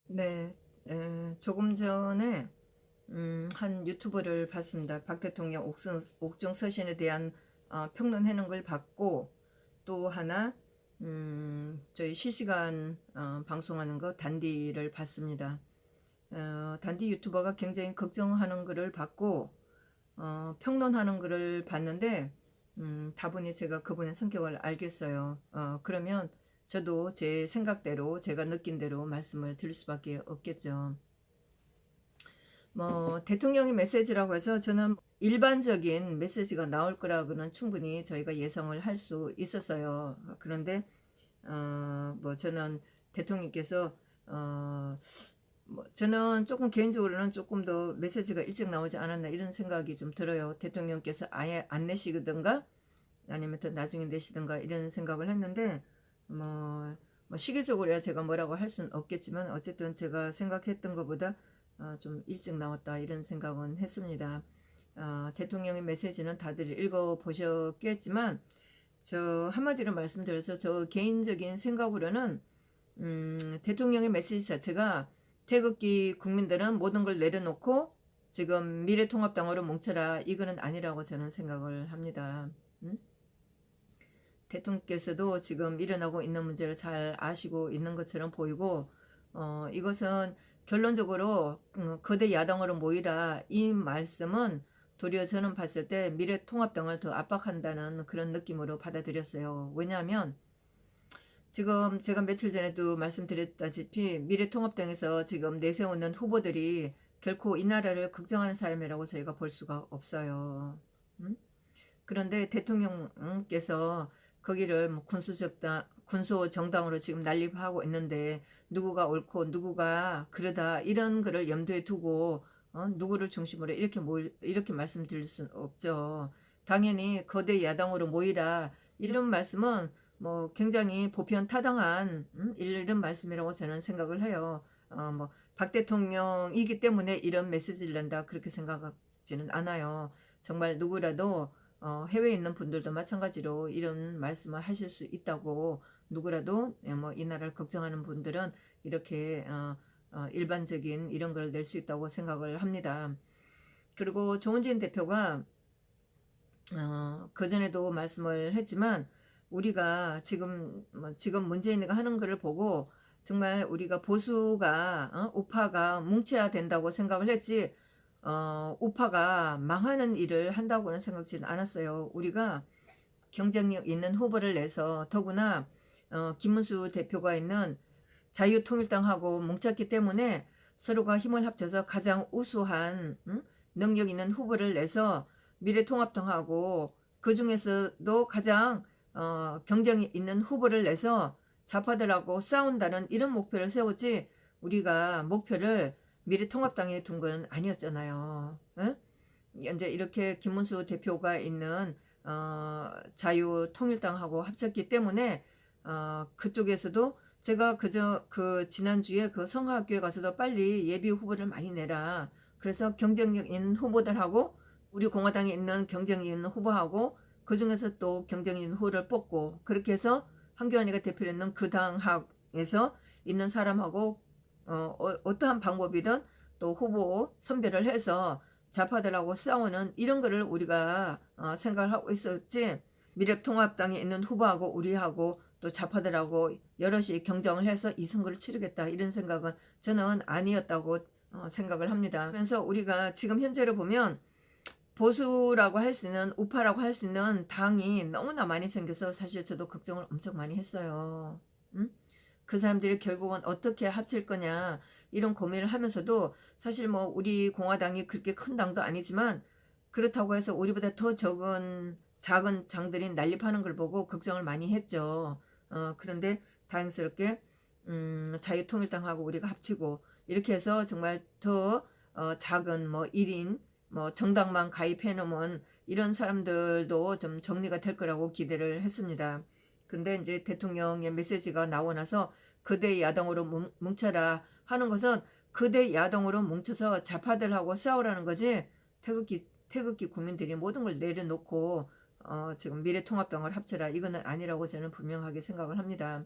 네, 조금 전에 한 유튜버를 봤습니다. 박 대통령 옥중 서신에 대한 평론하는 걸 봤고, 또 하나 저희 실시간 방송하는 거 단디를 봤습니다. 단디 유튜버가 굉장히 걱정하는 글을 봤고, 평론하는 글을 봤는데, 다분히 제가 그분의 성격을 알겠어요. 그러면 저도 제 생각대로 제가 느낀 대로 말씀을 드릴 수밖에 없겠죠. 뭐 대통령의 메시지라고 해서 저는 일반적인 메시지가 나올 거라고는 충분히 저희가 예상을 할 수 있었어요. 그런데 뭐 저는 대통령께서 어, 뭐 저는 조금 개인적으로는 조금 더 메시지가 일찍 나오지 않았나 이런 생각이 좀 들어요. 대통령께서 아예 안 내시든가 아니면 더 나중에 내시든가 이런 생각을 했는데 뭐, 뭐 시기적으로야 제가 뭐라고 할 수는 없겠지만 어쨌든 제가 생각했던 것보다 좀 일찍 나왔다 이런 생각은 했습니다. 대통령의 메시지는 다들 읽어보셨겠지만 저 한마디로 말씀드려서 저 개인적인 생각으로는 대통령의 메시지 자체가 태극기 국민들은 모든 걸 내려놓고 지금 미래통합당으로 뭉쳐라 이거는 아니라고 저는 생각을 합니다. 음? 대통령께서도 지금 일어나고 있는 문제를 잘 아시고 있는 것처럼 보이고 이것은 결론적으로 거대 야당으로 모이라 이 말씀은 도리어 저는 봤을 때 미래통합당을 더 압박한다는 그런 느낌으로 받아들였어요. 왜냐하면 지금 제가 며칠 전에도 말씀드렸다시피 미래통합당에서 지금 내세우는 후보들이 결코 이 나라를 걱정하는 사람이라고 저희가 볼 수가 없어요. 음? 그런데 대통령께서 거기를 뭐 군소 정당으로 지금 난립하고 있는데 누구가 옳고 누구가 그러다 이런 거를 염두에 두고 누구를 중심으로 이렇게 말씀드릴 수는 없죠. 당연히 거대 야당으로 모이라 이런 말씀은 뭐 굉장히 보편타당한 이런 말씀이라고 저는 생각을 해요. 뭐박 대통령이기 때문에 이런 메시지를 낸다 그렇게 생각하지는 않아요. 정말 누구라도 해외에 있는 분들도 마찬가지로 이런 말씀을 하실 수 있다고 누구라도 뭐 이 나라를 걱정하는 분들은 이렇게 일반적인 이런 걸 낼 수 있다고 생각을 합니다. 그리고 조은진 대표가 그전에도 말씀을 했지만 우리가 지금 문재인이가 하는 거를 보고 정말 우리가 보수가 우파가 뭉쳐야 된다고 생각을 했지 우파가 망하는 일을 한다고는 생각지는 않았어요. 우리가 경쟁력 있는 후보를 내서 더구나 김문수 대표가 있는 자유통일당하고 뭉쳤기 때문에 서로가 힘을 합쳐서 가장 우수한 능력 있는 후보를 내서 미래통합당하고 그 중에서도 가장 경쟁이 있는 후보를 내서 좌파들하고 싸운다는 이런 목표를 세웠지 우리가 목표를 미래통합당에 둔 건 아니었잖아요. 에? 이제 이렇게 김문수 대표가 있는 자유통일당하고 합쳤기 때문에 그쪽에서도 제가 그 지난주에 그 성화학교에 가서도 빨리 예비 후보를 많이 내라. 그래서 경쟁력 있는 후보들하고 우리 공화당에 있는 경쟁력 있는 후보하고 그 중에서 또 경쟁력 있는 후보를 뽑고 그렇게 해서 황교안이가 대표를 했는 그 당학에서 있는 사람하고 어떠한 방법이든 또 후보 선별을 해서 좌파들하고 싸우는 이런 거를 우리가 생각을 하고 있었지 미래통합당에 있는 후보하고 우리하고 또 좌파들하고 여럿이 경쟁을 해서 이 선거를 치르겠다 이런 생각은 저는 아니었다고 생각을 합니다. 그래서 우리가 지금 현재로 보면 보수라고 할 수 있는 우파라고 할 수 있는 당이 너무나 많이 생겨서 사실 저도 걱정을 엄청 많이 했어요. 음? 그 사람들이 결국은 어떻게 합칠 거냐 이런 고민을 하면서도 사실 뭐 우리 공화당이 그렇게 큰 당도 아니지만 그렇다고 해서 우리보다 더 적은 작은 장들이 난립하는 걸 보고 걱정을 많이 했죠. 그런데 다행스럽게 자유통일당하고 우리가 합치고 이렇게 해서 정말 더 작은 뭐 1인 뭐 정당만 가입해 놓으면 이런 사람들도 좀 정리가 될 거라고 기대를 했습니다. 근데 이제 대통령의 메시지가 나오고 나서 그대 야당으로 뭉쳐라 하는 것은 그대 야당으로 뭉쳐서 좌파들하고 싸우라는 거지 태극기 국민들이 모든 걸 내려놓고 지금 미래통합당을 합쳐라 이거는 아니라고 저는 분명하게 생각을 합니다.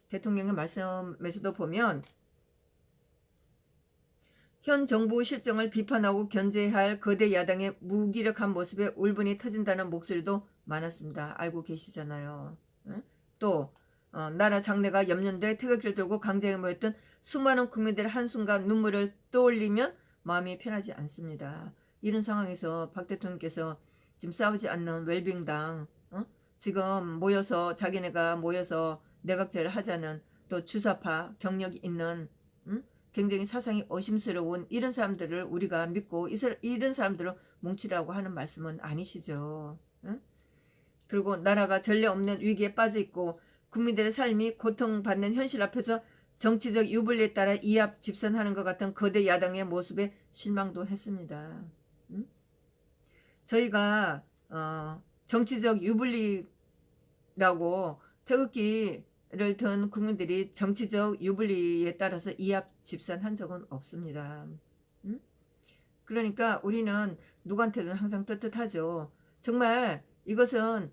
대통령의 말씀에서도 보면 현 정부 실정을 비판하고 견제할 거대 야당의 무기력한 모습에 울분이 터진다는 목소리도 많았습니다. 알고 계시잖아요. 응? 또 나라 장래가 염려돼 태극기를 들고 강제에 모였던 수많은 국민들의 한숨과 눈물을 떠올리면 마음이 편하지 않습니다. 이런 상황에서 박 대통령께서 지금 싸우지 않는 웰빙당 지금 모여서 자기네가 모여서 내각제를 하자는 또 주사파 경력이 있는 굉장히 사상이 의심스러운 이런 사람들을 우리가 믿고 이런 사람들을 뭉치라고 하는 말씀은 아니시죠. 응? 그리고 나라가 전례 없는 위기에 빠져 있고 국민들의 삶이 고통받는 현실 앞에서 정치적 유불리에 따라 이합 집산하는 것 같은 거대 야당의 모습에 실망도 했습니다. 응? 저희가 정치적 유불리라고 태극기를 든 국민들이 정치적 유불리에 따라서 이합 집산한 적은 없습니다. 응? 그러니까 우리는 누구한테든 항상 떳떳하죠. 정말 이것은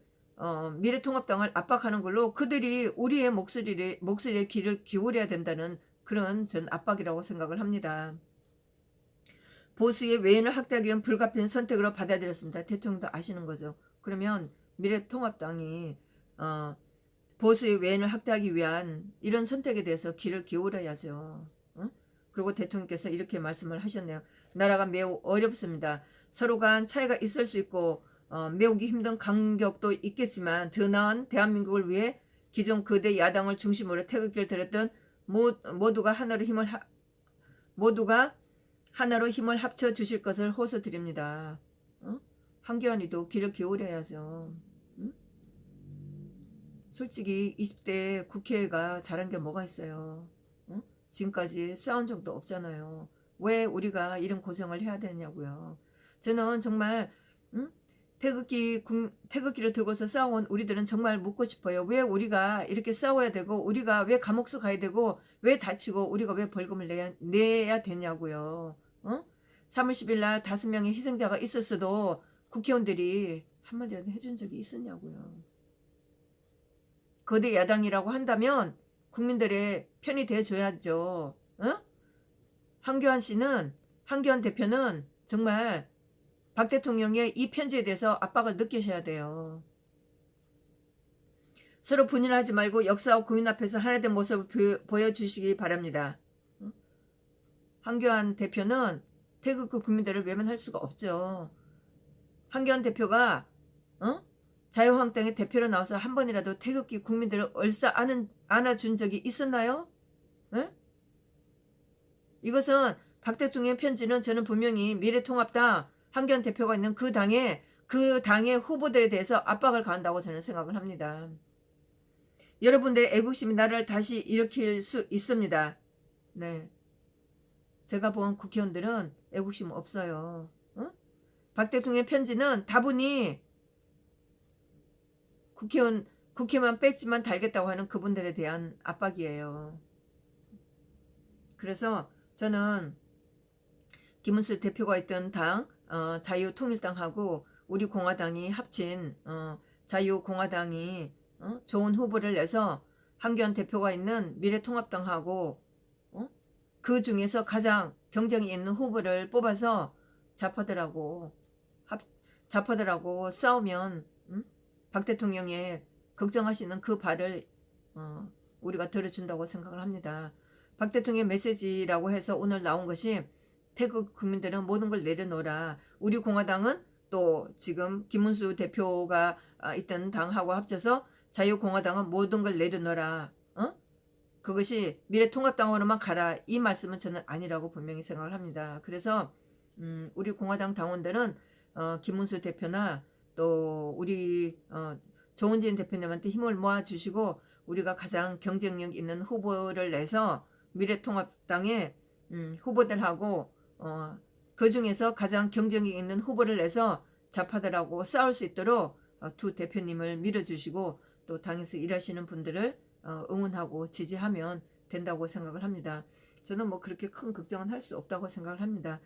미래통합당을 압박하는 걸로 그들이 우리의 목소리에 귀를 기울여야 된다는 그런 전 압박이라고 생각을 합니다. 보수의 외인을 확대하기 위한 불가피한 선택으로 받아들였습니다. 대통령도 아시는 거죠. 그러면 미래통합당이 보수의 외인을 확대하기 위한 이런 선택에 대해서 귀를 기울여야죠. 그리고 대통령께서 이렇게 말씀을 하셨네요. 나라가 매우 어렵습니다. 서로 간 차이가 있을 수 있고 메우기 힘든 간격도 있겠지만 더 나은 대한민국을 위해 기존 거대 야당을 중심으로 태극기를 들었던 모두가 하나로 힘을 합쳐 주실 것을 호소드립니다. 한교안이도 귀를 기울여야죠. 솔직히 20대 국회가 잘한 게 뭐가 있어요. 지금까지 싸운 적도 없잖아요. 왜 우리가 이런 고생을 해야 되냐고요. 저는 정말 태극기를 들고서 싸워온 우리들은 정말 묻고 싶어요. 왜 우리가 이렇게 싸워야 되고 우리가 왜 감옥수 가야 되고 왜 다치고 우리가 왜 벌금을 내야 되냐고요. 3월 10일 날 5명의 희생자가 있었어도 국회의원들이 한마디라도 해준 적이 있었냐고요. 거대 야당이라고 한다면 국민들의 편이 돼줘야죠. 한교안 대표는 정말 박 대통령의 이 편지에 대해서 압박을 느끼셔야 돼요. 서로 분열하지 말고 역사와 국민 앞에서 하나된 모습을 보여주시기 바랍니다. 한교안 대표는 태극기 국민들을 외면할 수가 없죠. 한교안 대표가 자유한국당의 대표로 나와서 한 번이라도 태극기 국민들을 안아준 적이 있었나요? 이것은 박 대통령의 편지는 저는 분명히 미래통합당 한교안 대표가 있는 그 당의 후보들에 대해서 압박을 가한다고 저는 생각을 합니다. 여러분들의 애국심이 나라를 다시 일으킬 수 있습니다. 네, 제가 본 국회의원들은 애국심 없어요. 박 대통령의 편지는 다분히 국회만 뺐지만 달겠다고 하는 그분들에 대한 압박이에요. 그래서 저는 김문수 대표가 있던 당 자유통일당하고 우리 공화당이 합친 자유공화당이 좋은 후보를 내서 한교안 대표가 있는 미래통합당하고 그 중에서 가장 경쟁이 있는 후보를 뽑아서 좌파들하고 싸우면 박 대통령의 걱정하시는 그 발을 우리가 들어준다고 생각을 합니다. 박 대통령의 메시지라고 해서 오늘 나온 것이 태극 국민들은 모든 걸 내려놓으라. 우리 공화당은 또 지금 김문수 대표가 있던 당하고 합쳐서 자유공화당은 모든 걸 내려놓으라. 그것이 미래통합당으로만 가라. 이 말씀은 저는 아니라고 분명히 생각을 합니다. 그래서 우리 공화당 당원들은 김문수 대표나 또 우리 조은진 대표님한테 힘을 모아주시고 우리가 가장 경쟁력 있는 후보를 내서 미래통합당의 후보들하고 그 중에서 가장 경쟁력 있는 후보를 내서 좌파들하고 싸울 수 있도록 두 대표님을 밀어주시고 또 당에서 일하시는 분들을 응원하고 지지하면 된다고 생각을 합니다. 저는 뭐 그렇게 큰 걱정은 할 수 없다고 생각을 합니다.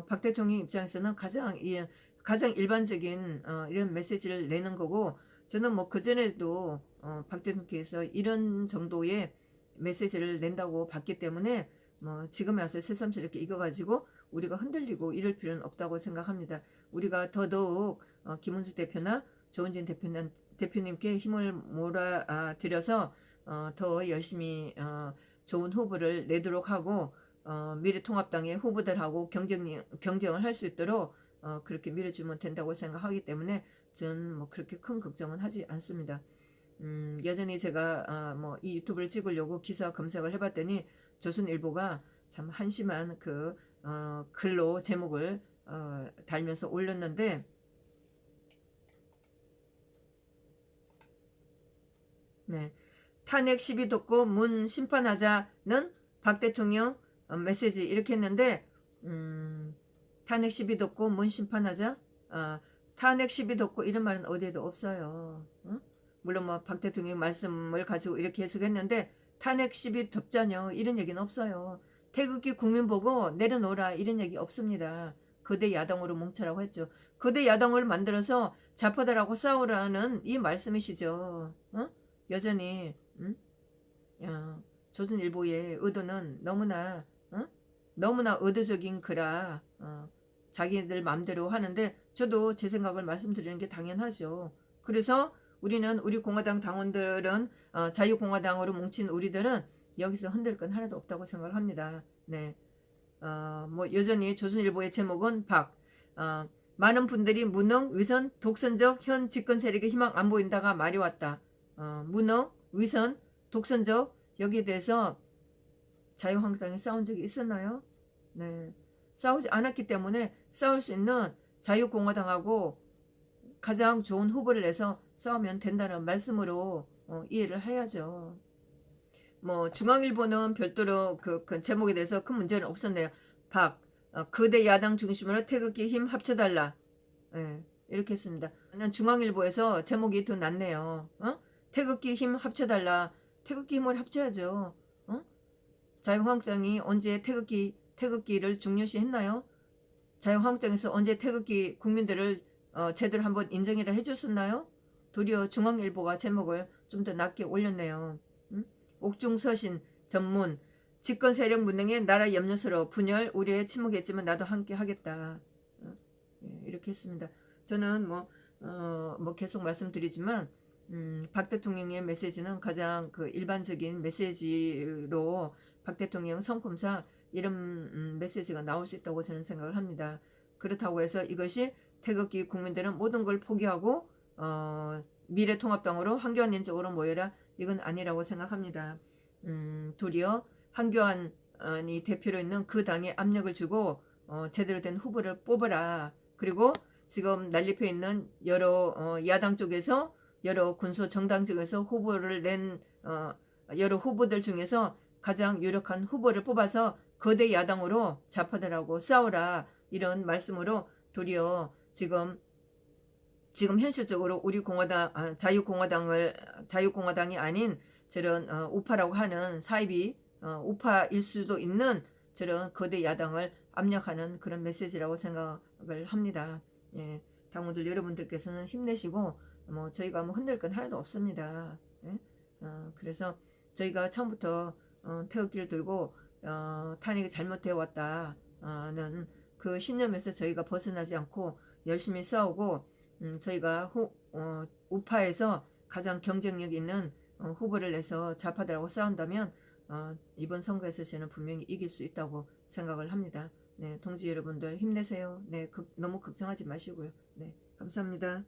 박 대통령 입장에서는 가장 일반적인 이런 메시지를 내는 거고 저는 뭐 그전에도 박 대통령께서 이런 정도의 메시지를 낸다고 봤기 때문에 뭐 지금에 와서 새삼스럽게 이겨가지고 우리가 흔들리고 이럴 필요는 없다고 생각합니다. 우리가 더더욱 김은수 대표나 조은진 대표님께 힘을 몰아들여서 더 열심히 좋은 후보를 내도록 하고 미래통합당의 후보들하고 경쟁을 할 수 있도록 그렇게 밀어주면 된다고 생각하기 때문에 저는 뭐 그렇게 큰 걱정은 하지 않습니다. 여전히 제가 뭐 이 유튜브를 찍으려고 기사 검색을 해봤더니 조선일보가 참 한심한 그 글로 제목을 달면서 올렸는데, 네. 탄핵 시비 덮고 문 심판하자는 박 대통령 메시지 이렇게 했는데, 탄핵 시비 덮고 문 심판하자, 탄핵 시비 덮고 이런 말은 어디에도 없어요. 물론 뭐 박 대통령 말씀을 가지고 이렇게 해석했는데 탄핵 시비 덮자뇨 이런 얘기는 없어요. 태극기 국민 보고 내려놓으라 이런 얘기 없습니다. 거대 야당으로 뭉쳐라고 했죠. 거대 야당을 만들어서 좌파들하고 싸우라는 이 말씀이시죠. 여전히 조선일보의 의도는 너무나 의도적인 거라 자기들 마음대로 하는데, 저도 제 생각을 말씀드리는 게 당연하죠. 그래서 우리 공화당 당원들은 자유공화당으로 뭉친 우리들은 여기서 흔들 건 하나도 없다고 생각을 합니다. 네. 뭐 여전히 조선일보의 제목은 많은 분들이 무능, 위선, 독선적 현 집권 세력의 희망 안 보인다가 말이 왔다. 무능, 위선, 독선적 여기에 대해서 자유한국당이 싸운 적이 있었나요? 네. 싸우지 않았기 때문에 싸울 수 있는 자유공화당하고 가장 좋은 후보를 내서 싸우면 된다는 말씀으로 이해를 해야죠. 뭐 중앙일보는 별도로 그 제목에 대해서 큰 문제는 없었네요. 거대 야당 중심으로 태극기 힘 합쳐달라. 네, 이렇게 했습니다. 난 중앙일보에서 제목이 더 낫네요. 태극기 힘 합쳐달라. 태극기 힘을 합쳐야죠. 자유한국당이 언제 태극기를 중요시 했나요? 자유한국당에서 언제 태극기 국민들을 제대로 한번 인정이라 해줬었나요? 도리어 중앙일보가 제목을 좀 더 낮게 올렸네요. 옥중서신 전문 집권 세력 무능에 나라 염려스러워 분열 우려에 침묵했지만 나도 함께 하겠다. 이렇게 했습니다. 저는 뭐 계속 말씀드리지만 박 대통령의 메시지는 가장 그 일반적인 메시지로 박 대통령 성품상 이런 메시지가 나올 수 있다고 저는 생각을 합니다. 그렇다고 해서 이것이 태극기 국민들은 모든 걸 포기하고 미래통합당으로 한교안 인적으로 모여라 이건 아니라고 생각합니다. 도리어 한교안이 대표로 있는 그 당에 압력을 주고 제대로 된 후보를 뽑아라. 그리고 지금 난립해 있는 여러 야당 쪽에서 여러 군소 정당 쪽에서 후보를 낸 여러 후보들 중에서 가장 유력한 후보를 뽑아서 거대 야당으로 좌파들하고 싸우라 이런 말씀으로 도리어 지금 현실적으로 우리 자유공화당이 아닌 저런 우파라고 하는 사이비 우파일 수도 있는 저런 거대 야당을 압력하는 그런 메시지라고 생각을 합니다. 예, 당원들 여러분들께서는 힘내시고 뭐 저희가 뭐 흔들 건 하나도 없습니다. 예? 그래서 저희가 처음부터 태극기를 들고 탄핵이 잘못되어 왔다는 그 신념에서 저희가 벗어나지 않고 열심히 싸우고 저희가 우파에서 가장 경쟁력 있는 후보를 내서 좌파들하고 싸운다면 이번 선거에서 저는 분명히 이길 수 있다고 생각을 합니다. 네, 동지 여러분들 힘내세요. 네, 너무 걱정하지 마시고요. 네, 감사합니다.